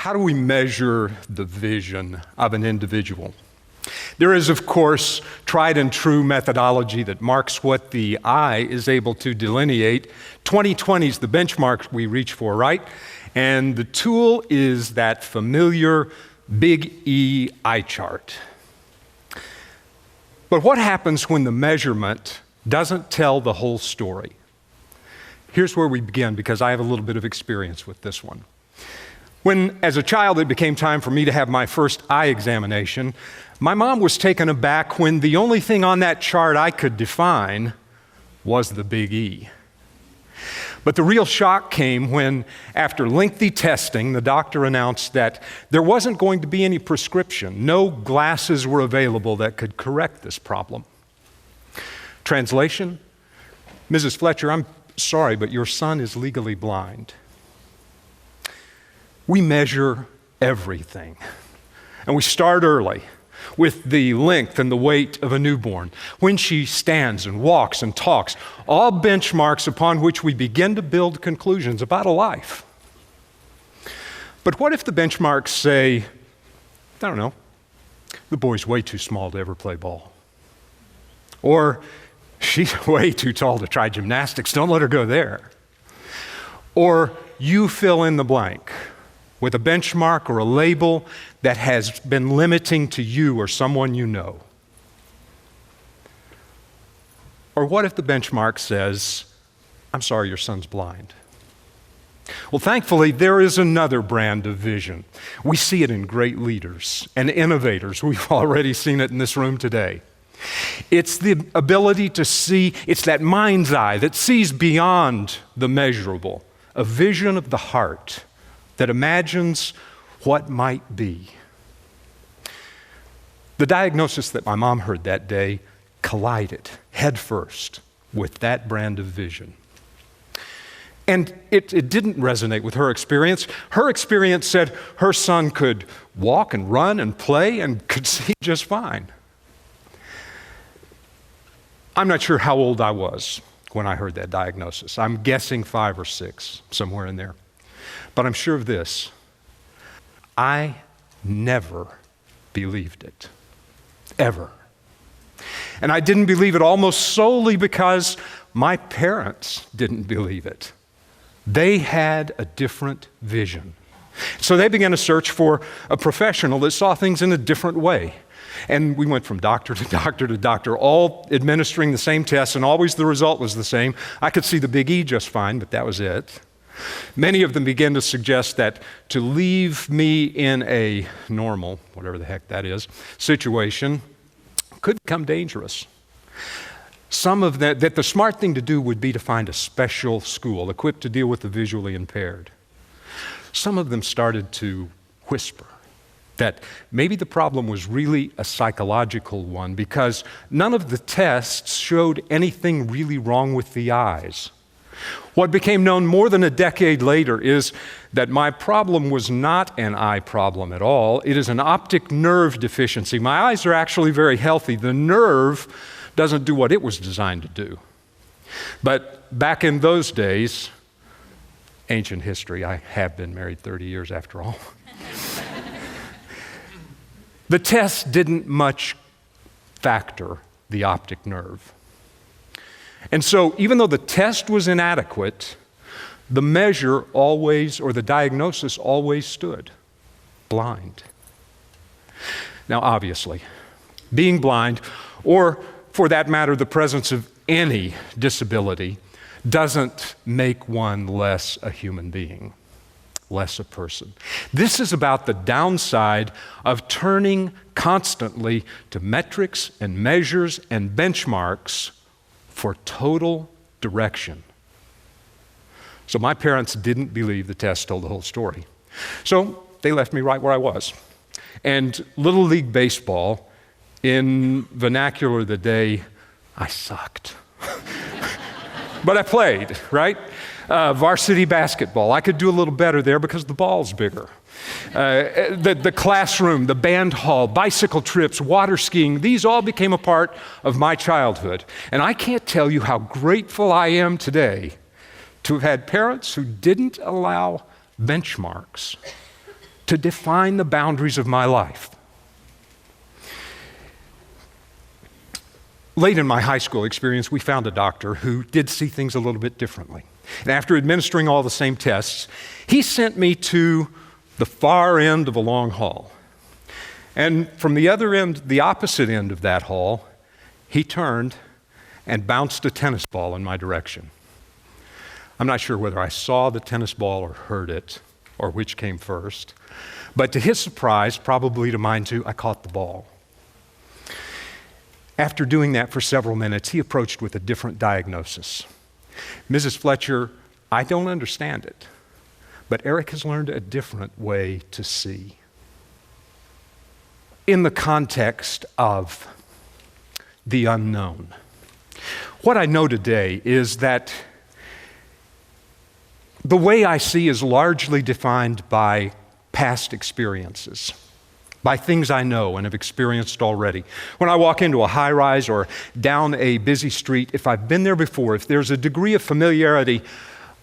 How do we measure the vision of an individual? There is, of course, tried and true methodology that marks what the eye is able to delineate. 20/20 is the benchmark we reach for, right? And the tool is that familiar big E eye chart. But what happens when the measurement doesn't tell the whole story? Here's where we begin, because I have a little bit of experience with this one. When, as a child, it became time for me to have my first eye examination, my mom was taken aback when the only thing on that chart I could define was the big E. But the real shock came when, after lengthy testing, the doctor announced that there wasn't going to be any prescription. No glasses were available that could correct this problem. Translation: Mrs. Fletcher, I'm sorry, but your son is legally blind. We measure everything, and we start early with the length and the weight of a newborn, when she stands and walks and talks, all benchmarks upon which we begin to build conclusions about a life. But what if the benchmarks say, I don't know, the boy's way too small to ever play ball? Or, she's way too tall to try gymnastics, don't let her go there. Or, you fill in the blank with a benchmark or a label that has been limiting to you or someone you know. Or what if the benchmark says, I'm sorry, your son's blind? Well, thankfully, there is another brand of vision. We see it in great leaders and innovators. We've already seen it in this room today. It's the ability to see, it's that mind's eye that sees beyond the measurable, a vision of the heart that imagines what might be. The diagnosis that my mom heard that day collided headfirst with that brand of vision. And it didn't resonate with her experience. Her experience said her son could walk and run and play and could see just fine. I'm not sure how old I was when I heard that diagnosis. I'm guessing 5 or 6, somewhere in there. But I'm sure of this: I never believed it, ever. And I didn't believe it almost solely because my parents didn't believe it. They had a different vision. So they began to search for a professional that saw things in a different way. And we went from doctor to doctor to doctor, all administering the same tests, and always the result was the same. I could see the big E just fine, but that was it. Many of them began to suggest that to leave me in a normal, whatever the heck that is, situation could become dangerous. Some of that the smart thing to do would be to find a special school equipped to deal with the visually impaired. Some of them started to whisper that maybe the problem was really a psychological one, because none of the tests showed anything really wrong with the eyes. What became known more than a decade later is that my problem was not an eye problem at all. It is an optic nerve deficiency. My eyes are actually very healthy. The nerve doesn't do what it was designed to do. But back in those days, ancient history, I have been married 30 years after all, the test didn't much factor the optic nerve. And so even though the test was inadequate, the measure always, or the diagnosis always stood: blind. Now obviously, being blind, or for that matter, the presence of any disability, doesn't make one less a human being, less a person. This is about the downside of turning constantly to metrics and measures and benchmarks for total direction. So my parents didn't believe the test told the whole story. So they left me right where I was. And Little League Baseball, in vernacular of the day, I sucked. But I played, right? Varsity basketball, I could do a little better there because the ball's bigger. The classroom, the band hall, bicycle trips, water skiing, these all became a part of my childhood. And I can't tell you how grateful I am today to have had parents who didn't allow benchmarks to define the boundaries of my life. Late in my high school experience, we found a doctor who did see things a little bit differently. And after administering all the same tests, he sent me to the far end of a long hall. And from the other end, the opposite end of that hall, he turned and bounced a tennis ball in my direction. I'm not sure whether I saw the tennis ball or heard it, or which came first. But to his surprise, probably to mine too, I caught the ball. After doing that for several minutes, he approached with a different diagnosis. Mrs. Fletcher, I don't understand it, but Eric has learned a different way to see. In the context of the unknown, what I know today is that the way I see is largely defined by past experiences, by things I know and have experienced already. When I walk into a high-rise or down a busy street, if I've been there before, if there's a degree of familiarity,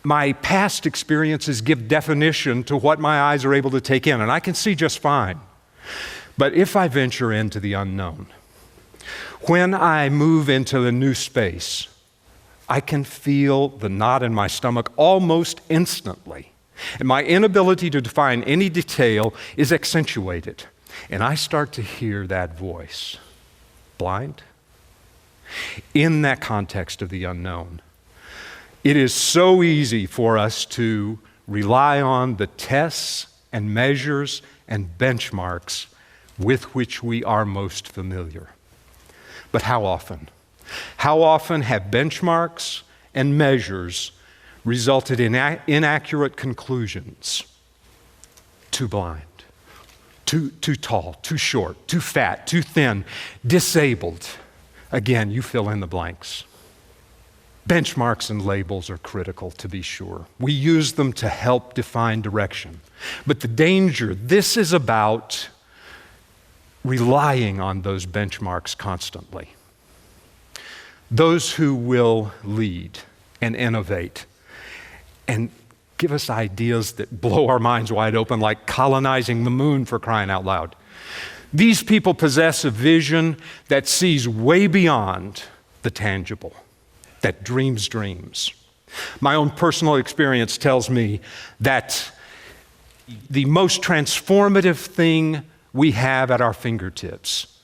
my past experiences give definition to what my eyes are able to take in, and I can see just fine. But if I venture into the unknown, when I move into a new space, I can feel the knot in my stomach almost instantly, and my inability to define any detail is accentuated. And I start to hear that voice. Blind? In that context of the unknown, it is so easy for us to rely on the tests and measures and benchmarks with which we are most familiar. But how often? How often have benchmarks and measures resulted in inaccurate conclusions? Too blind. Too tall, too short, too fat, too thin, disabled. Again, you fill in the blanks. Benchmarks and labels are critical, to be sure. We use them to help define direction. But the danger, this is about relying on those benchmarks constantly. Those who will lead and innovate and give us ideas that blow our minds wide open, like colonizing the moon, for crying out loud. These people possess a vision that sees way beyond the tangible, that dreams dreams. My own personal experience tells me that the most transformative thing we have at our fingertips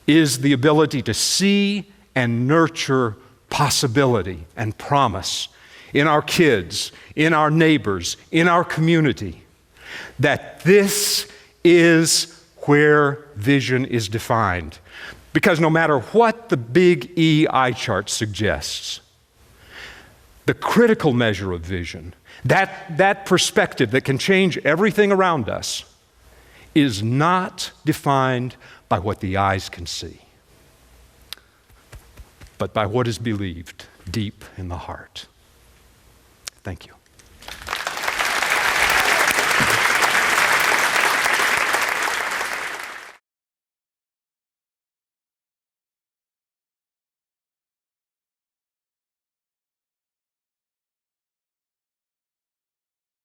is the ability to see and nurture possibility and promise in our kids, in our neighbors, in our community, that this is where vision is defined. Because no matter what the big E eye chart suggests, the critical measure of vision, that perspective that can change everything around us, is not defined by what the eyes can see, but by what is believed deep in the heart. Thank you.